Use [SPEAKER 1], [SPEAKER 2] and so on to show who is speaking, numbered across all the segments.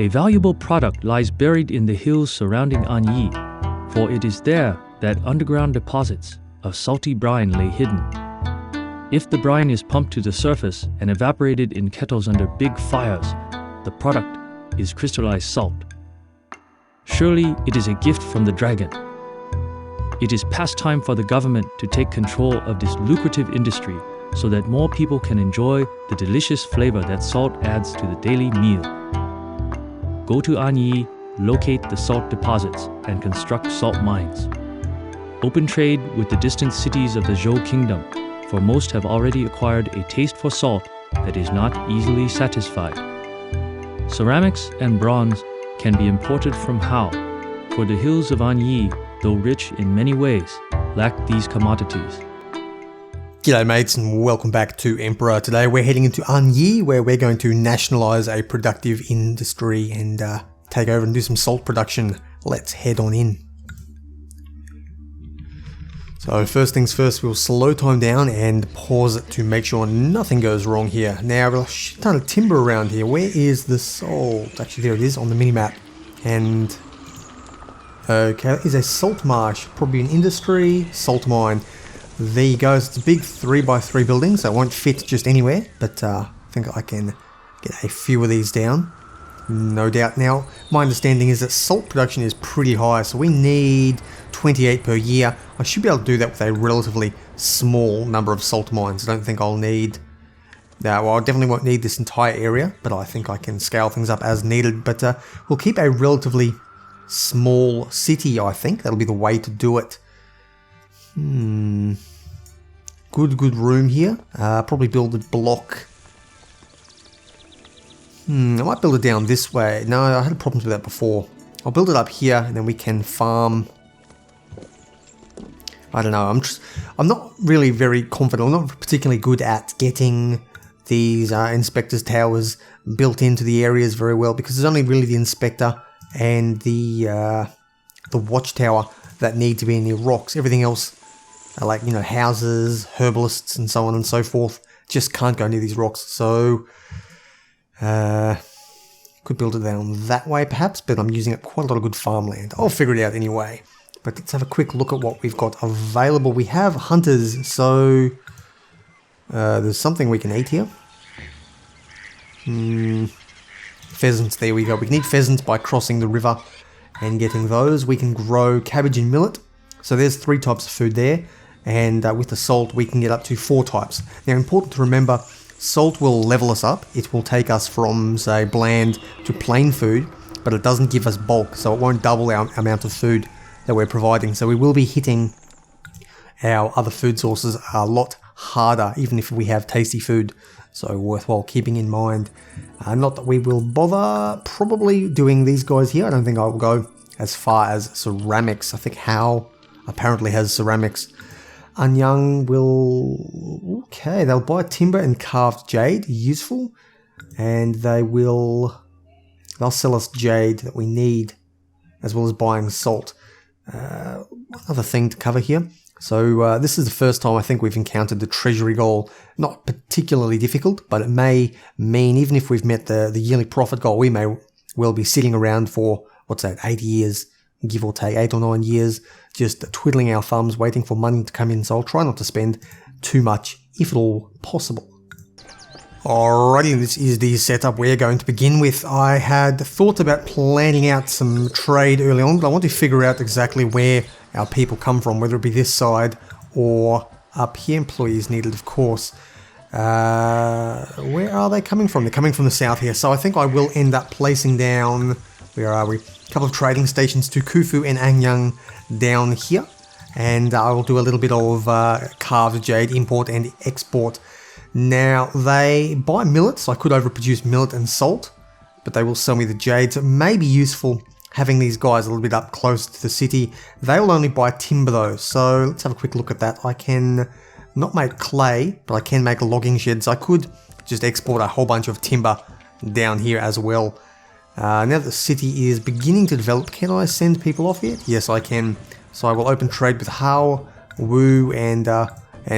[SPEAKER 1] A valuable product lies buried in the hills surrounding Anyi, for it is there that underground deposits of salty brine lay hidden. If the brine is pumped to the surface and evaporated in kettles under big fires, the product is crystallized salt. Surely it is a gift from the dragon. It is past time for the government to take control of this lucrative industry so that more people can enjoy the delicious flavor that salt adds to the daily meal. Go to Anyi, locate the salt deposits, and construct salt mines. Open trade with the distant cities of the Zhou Kingdom, for most have already acquired a taste for salt that is not easily satisfied. Ceramics and bronze can be imported from Hao, for the hills of Anyi, though rich in many ways, lack these commodities.
[SPEAKER 2] G'day mates and welcome back to Emperor. Today we're heading into Anyi where we're going to nationalise a productive industry and take over and do some salt production. Let's head on in. So first things first, we'll slow time down and pause it to make sure nothing goes wrong here. Now we've got a shit ton of timber around here. Where is the salt? Actually there it is on the minimap. And okay, that is a salt marsh, probably an industry salt mine. There you go, it's a big 3x3 building, so it won't fit just anywhere, but I think I can get a few of these down, no doubt. Now, my understanding is that salt production is pretty high, so we need 28 per year. I should be able to do that with a relatively small number of salt mines. I don't think I'll need, well, I definitely won't need this entire area, but I think I can scale things up as needed. But we'll keep a relatively small city, I think. That'll be the way to do it. Good room here. Probably build a block. I might build it down this way. No, I had problems with that before. I'll build it up here and then we can farm. I don't know. I'm not really very confident. I'm not particularly good at getting these inspectors towers built into the areas very well because there's only really the inspector and the watchtower that need to be in the rocks. Everything else, like, you know, houses, herbalists and so on and so forth, just can't go near these rocks. So could build it down that way perhaps, but I'm using up quite a lot of good farmland. I'll figure it out anyway. But let's have a quick look at what we've got available. We have hunters, so there's something we can eat here. Pheasants, there we go. We can eat pheasants by crossing the river and getting those. We can grow cabbage and millet. So there's 3 types of food there. And with the salt, we can get up to 4 types. Now, important to remember, salt will level us up. It will take us from, say, bland to plain food, but it doesn't give us bulk, so it won't double our amount of food that we're providing. So we will be hitting our other food sources a lot harder, even if we have tasty food. So worthwhile keeping in mind. Not that we will bother probably doing these guys here. I don't think I will go as far as ceramics. I think Hao apparently has ceramics. Anyang will... Okay, they'll buy timber and carved jade. Useful. And they'll sell us jade that we need, as well as buying salt. Another thing to cover here. So this is the first time I think we've encountered the treasury goal. Not particularly difficult, but it may mean even if we've met the yearly profit goal, we may well be sitting around for, what's that, 8 years, give or take 8 or 9 years, just twiddling our thumbs, waiting for money to come in. So I'll try not to spend too much, if at all possible. Alrighty, this is the setup we're going to begin with. I had thought about planning out some trade early on, but I want to figure out exactly where our people come from, whether it be this side or up here. Employees needed, of course. Where are they coming from? They're coming from the south here, so I think I will end up placing down, where are we? A couple of trading stations to Khufu and Anyang down here, and I will do a little bit of carved jade import and export. Now, they buy millet, so I could overproduce millet and salt, but they will sell me the jade, so it may be useful having these guys a little bit up close to the city. They will only buy timber though, so let's have a quick look at that. I can not make clay, but I can make logging sheds. I could just export a whole bunch of timber down here as well. Now that the city is beginning to develop, can I send people off yet? Yes, I can. So I will open trade with Hao, Wu, and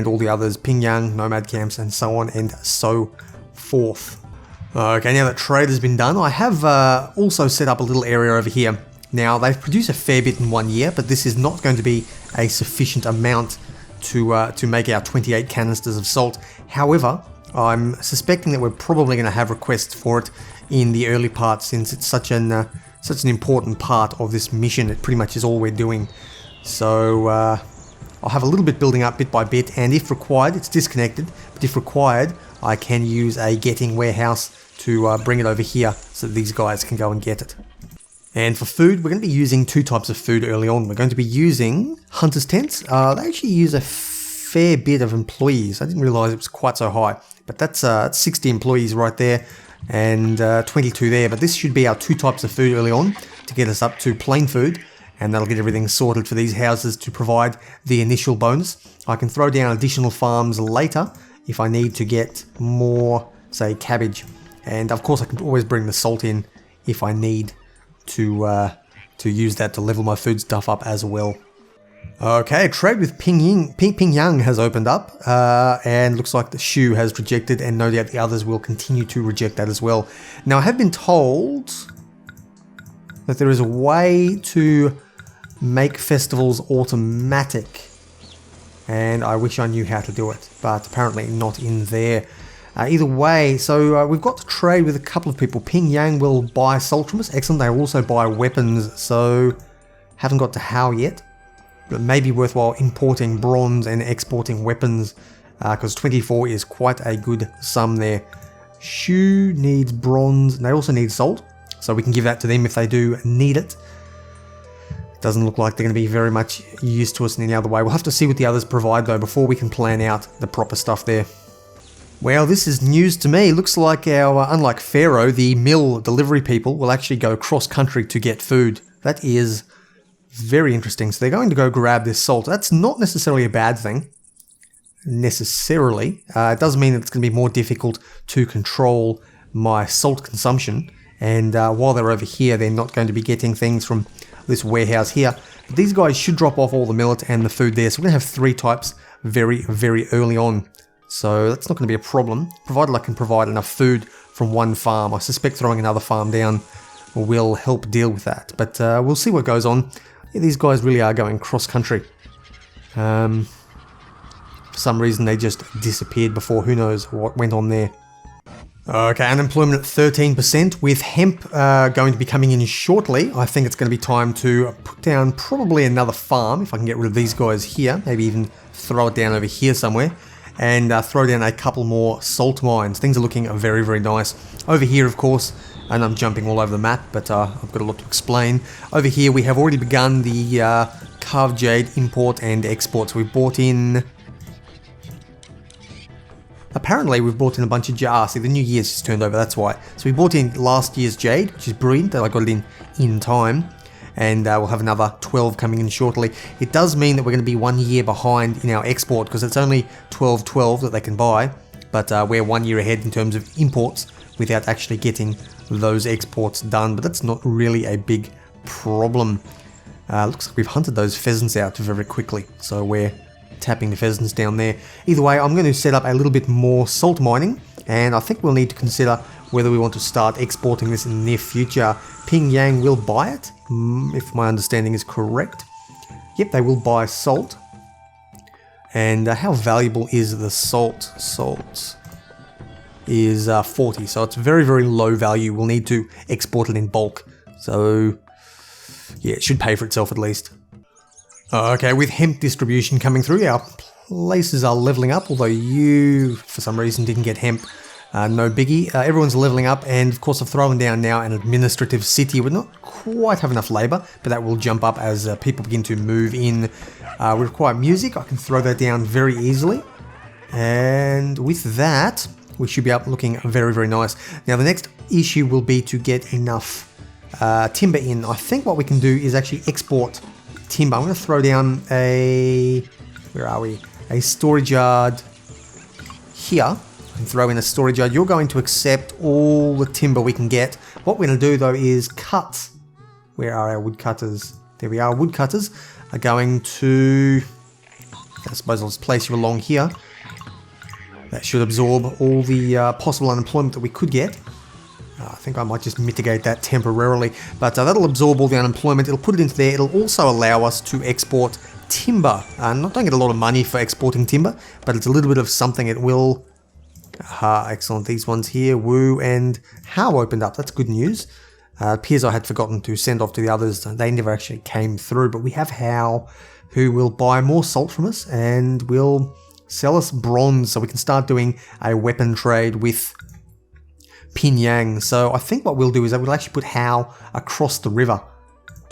[SPEAKER 2] all the others, Pingyang, nomad camps, and so on and so forth. Okay, now that trade has been done, I have also set up a little area over here. Now, they've produced a fair bit in 1 year, but this is not going to be a sufficient amount to make our 28 canisters of salt. However, I'm suspecting that we're probably going to have requests for it in the early part, since it's such an important part of this mission. It pretty much is all we're doing. So I'll have a little bit building up bit by bit, and if required, it's disconnected, but if required, I can use a getting warehouse to bring it over here so that these guys can go and get it. And for food, we're going to be using two types of food early on. We're going to be using hunters' tents. They actually use a fair bit of employees. I didn't realize it was quite so high, but that's 60 employees right there and 22 there. But this should be our two types of food early on to get us up to plain food, and that'll get everything sorted for these houses to provide the initial bonus. I can throw down additional farms later if I need to get more, say, cabbage. And of course I can always bring the salt in if I need to use that to level my food stuff up as well. Okay, trade with Pingyang has opened up, and looks like the Shu has rejected, and no doubt the others will continue to reject that as well. Now, I have been told that there is a way to make festivals automatic, and I wish I knew how to do it, but apparently not in there. Either way, so we've got to trade with a couple of people. Pingyang will buy salt from us. Excellent. They will also buy weapons, so haven't got to how yet. But it may be worthwhile importing bronze and exporting weapons, because 24 is quite a good sum there. Shu needs bronze, and they also need salt, so we can give that to them if they do need it. Doesn't look like they're going to be very much use to us in any other way. We'll have to see what the others provide, though, before we can plan out the proper stuff there. Well, this is news to me. Looks like unlike Pharaoh, the mill delivery people will actually go cross-country to get food. That is very interesting. So they're going to go grab this salt. That's not necessarily a bad thing, necessarily. It does mean that it's going to be more difficult to control my salt consumption. And while they're over here, they're not going to be getting things from this warehouse here. But these guys should drop off all the millet and the food there. So we're going to have three types very, very early on. So that's not going to be a problem, provided I can provide enough food from one farm. I suspect throwing another farm down will help deal with that, but we'll see what goes on. Yeah, these guys really are going cross-country. For some reason they just disappeared before, who knows what went on there. Okay, unemployment at 13%, with hemp going to be coming in shortly. I think it's going to be time to put down probably another farm, if I can get rid of these guys here, maybe even throw it down over here somewhere. And throw down a couple more salt mines. Things are looking very, very nice. Over here, of course, and I'm jumping all over the map, but I've got a lot to explain. Over here, we have already begun the carved jade import and export. So we bought in... Apparently, we've brought in a bunch of jade. See, the new year's just turned over, that's why. So we bought in last year's jade, which is brilliant that I got it in time. And we'll have another 12 coming in shortly. It does mean that we're going to be 1 year behind in our export, because it's only 12 that they can buy, but we're 1 year ahead in terms of imports without actually getting those exports done. But that's not really a big problem. Looks like we've hunted those pheasants out very quickly, so we're tapping the pheasants down there. Either way, I'm going to set up a little bit more salt mining, and I think we'll need to consider whether we want to start exporting this in the near future. Pingyang will buy it, if my understanding is correct. Yep, they will buy salt. And how valuable is the salt? Salt is 40, so it's very, very low value. We'll need to export it in bulk. So, yeah, it should pay for itself at least. Okay, with hemp distribution coming through, our places are leveling up, although you, for some reason, didn't get hemp. No biggie. Everyone's leveling up, and of course I've thrown down now an administrative city. We not quite have enough labour, but that will jump up as people begin to move in. We require music. I can throw that down very easily. And with that, we should be up looking very, very nice. Now the next issue will be to get enough timber in. I think what we can do is actually export timber. I'm going to throw down a... where are we? A storage yard here. And throw in a storage yard. You're going to accept all the timber we can get. What we're going to do though is cut. Where are our woodcutters? There we are. Woodcutters are going to... I suppose I'll just place you along here. That should absorb all the possible unemployment that we could get. I think I might just mitigate that temporarily, but that'll absorb all the unemployment. It'll put it into there. It'll also allow us to export timber. I don't get a lot of money for exporting timber, but it's a little bit of something it will. Aha, excellent. These ones here, Woo and How opened up. That's good news. Appears I had forgotten to send off to the others. They never actually came through, but we have How, who will buy more salt from us and will sell us bronze so we can start doing a weapon trade with Pyongyang. So I think what we'll do is that we'll actually put How across the river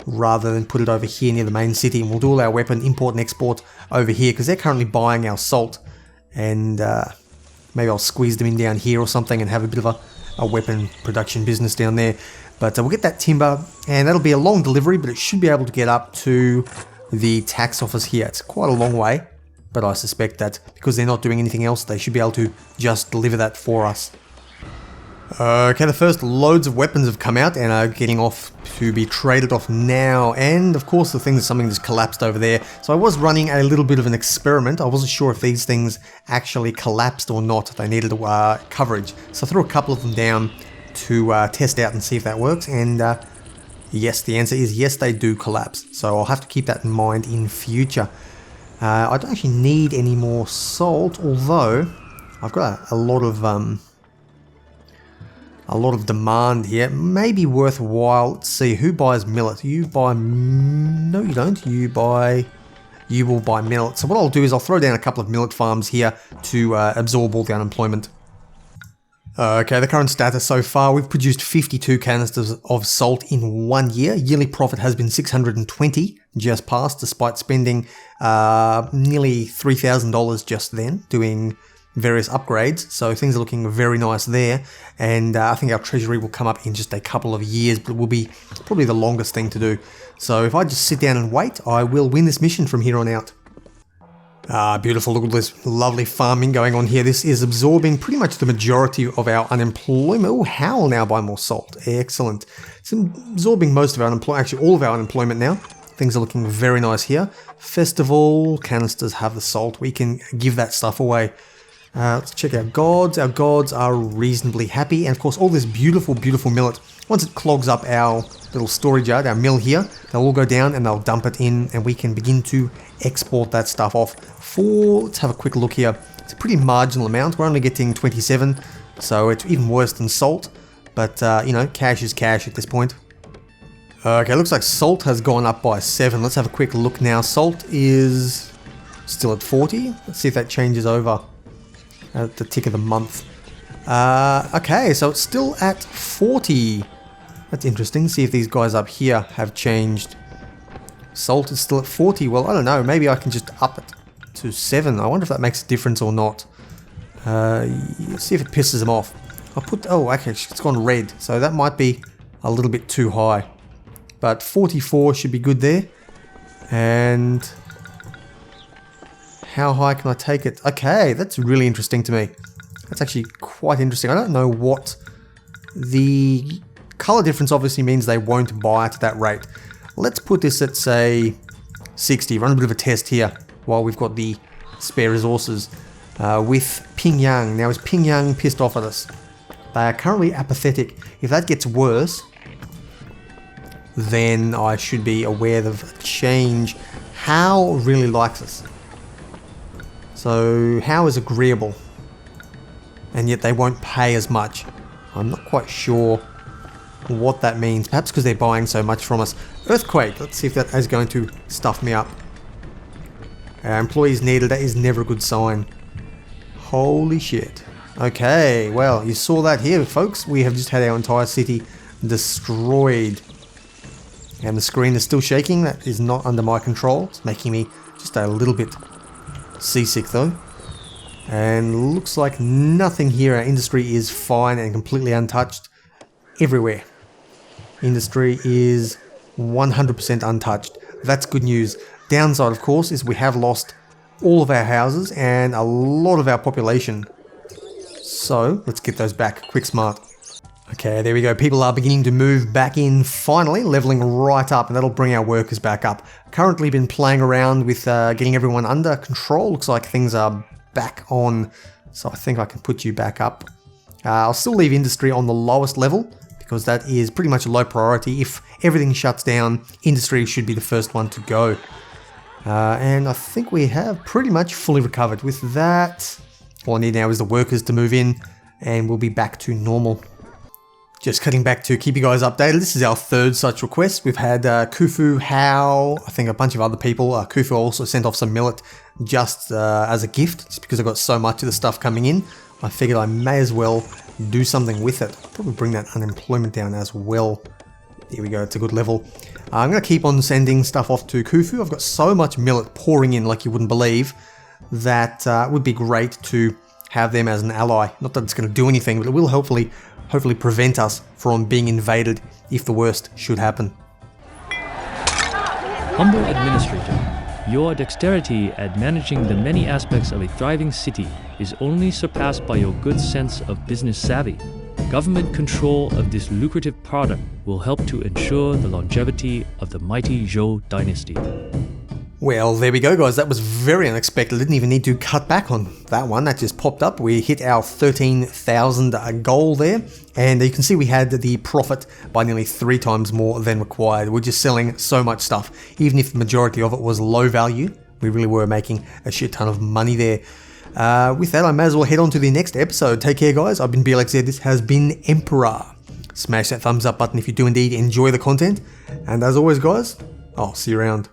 [SPEAKER 2] rather than put it over here near the main city, and we'll do all our weapon import and export over here because they're currently buying our salt, and maybe I'll squeeze them in down here or something and have a bit of a weapon production business down there. But we'll get that timber, and that'll be a long delivery, but it should be able to get up to the tax office here. It's quite a long way, but I suspect that because they're not doing anything else, they should be able to just deliver that for us. Okay, the first loads of weapons have come out and are getting off to be traded off now. And of course, something just collapsed over there. So I was running a little bit of an experiment. I wasn't sure if these things actually collapsed or not. They needed coverage. So I threw a couple of them down to test out and see if that works. And yes, the answer is yes, they do collapse. So I'll have to keep that in mind in future. I don't actually need any more salt, although I've got a lot of demand here. Maybe worthwhile. Let's see, who buys millet? You buy... No, you don't. You will buy millet. So what I'll do is I'll throw down a couple of millet farms here to absorb all the unemployment. Okay, the current status so far, we've produced 52 canisters of salt in 1 year. Yearly profit has been 620, just passed, despite spending nearly $3,000 just then doing various upgrades. So things are looking very nice there, and I think our treasury will come up in just a couple of years, but it will be probably the longest thing to do. So if I just sit down and wait, I will win this mission from here on out. Beautiful. Look at this lovely farming going on here. This is absorbing pretty much the majority of our unemployment. Oh, How will now buy more salt. Excellent. It's absorbing most of our unemployment, actually all of our unemployment now. Things are looking very nice here. Festival, canisters have the salt. We can give that stuff away. Let's check our gods. Our gods are reasonably happy. And of course, all this beautiful, beautiful millet, once it clogs up our little storage yard, our mill here, they'll all go down and they'll dump it in, and we can begin to export that stuff off for, let's have a quick look here. It's a pretty marginal amount. We're only getting 27, so it's even worse than salt. But, you know, cash is cash at this point. Okay, looks like salt has gone up by 7. Let's have a quick look now. Salt is still at 40. Let's see if that changes over at the tick of the month. Okay, so it's still at 40. That's interesting. See if these guys up here have changed. Salt is still at 40. Well, I don't know. Maybe I can just up it to 7. I wonder if that makes a difference or not. See if it pisses them off. I'll put... Oh, okay, it's gone red. So that might be a little bit too high. But 44 should be good there. And... how high can I take it? Okay, that's really interesting to me. That's actually quite interesting. I don't know what the color difference obviously means they won't buy at that rate. Let's put this at, say, 60. Run a bit of a test here while we've got the spare resources with Pyongyang. Now, is Pyongyang pissed off at us? They are currently apathetic. If that gets worse, then I should be aware of a change. How really likes us. So, How is agreeable, and yet they won't pay as much. I'm not quite sure what that means. Perhaps because they're buying so much from us. Earthquake. Let's see if that is going to stuff me up. Our employees needed. That is never a good sign. Holy shit. Okay, well, you saw that here, folks. We have just had our entire city destroyed. And the screen is still shaking. That is not under my control. It's making me just a little bit seasick though. And looks like nothing here. Our industry is fine and completely untouched everywhere. Industry is 100% untouched. That's good news. Downside, of course, is we have lost all of our houses and a lot of our population. So let's get those back quick smart. Okay, there we go. People are beginning to move back in finally, leveling right up, and that'll bring our workers back up. Currently been playing around with getting everyone under control. Looks like things are back on, so I think I can put you back up. I'll still leave industry on the lowest level, because that is pretty much a low priority. If everything shuts down, industry should be the first one to go. And I think we have pretty much fully recovered. With that, all I need now is the workers to move in, and we'll be back to normal. Just cutting back to keep you guys updated. This is our third such request. We've had Khufu, Hao, I think a bunch of other people. Khufu also sent off some millet just as a gift, just because I got so much of the stuff coming in. I figured I may as well do something with it. Probably bring that unemployment down as well. There we go, it's a good level. I'm going to keep on sending stuff off to Khufu. I've got so much millet pouring in like you wouldn't believe that it would be great to have them as an ally. Not that it's going to do anything, but it will hopefully prevent us from being invaded if the worst should happen.
[SPEAKER 1] Humble administrator, your dexterity at managing the many aspects of a thriving city is only surpassed by your good sense of business savvy. Government control of this lucrative product will help to ensure the longevity of the mighty Zhou dynasty.
[SPEAKER 2] Well, there we go, guys. That was very unexpected. Didn't even need to cut back on that one. That just popped up. We hit our 13,000 goal there. And you can see we had the profit by nearly 3 times more than required. We're just selling so much stuff. Even if the majority of it was low value, we really were making a shit ton of money there. With that, I may as well head on to the next episode. Take care, guys. I've been Blxz. This has been Emperor. Smash that thumbs up button if you do indeed enjoy the content. And as always, guys, I'll see you around.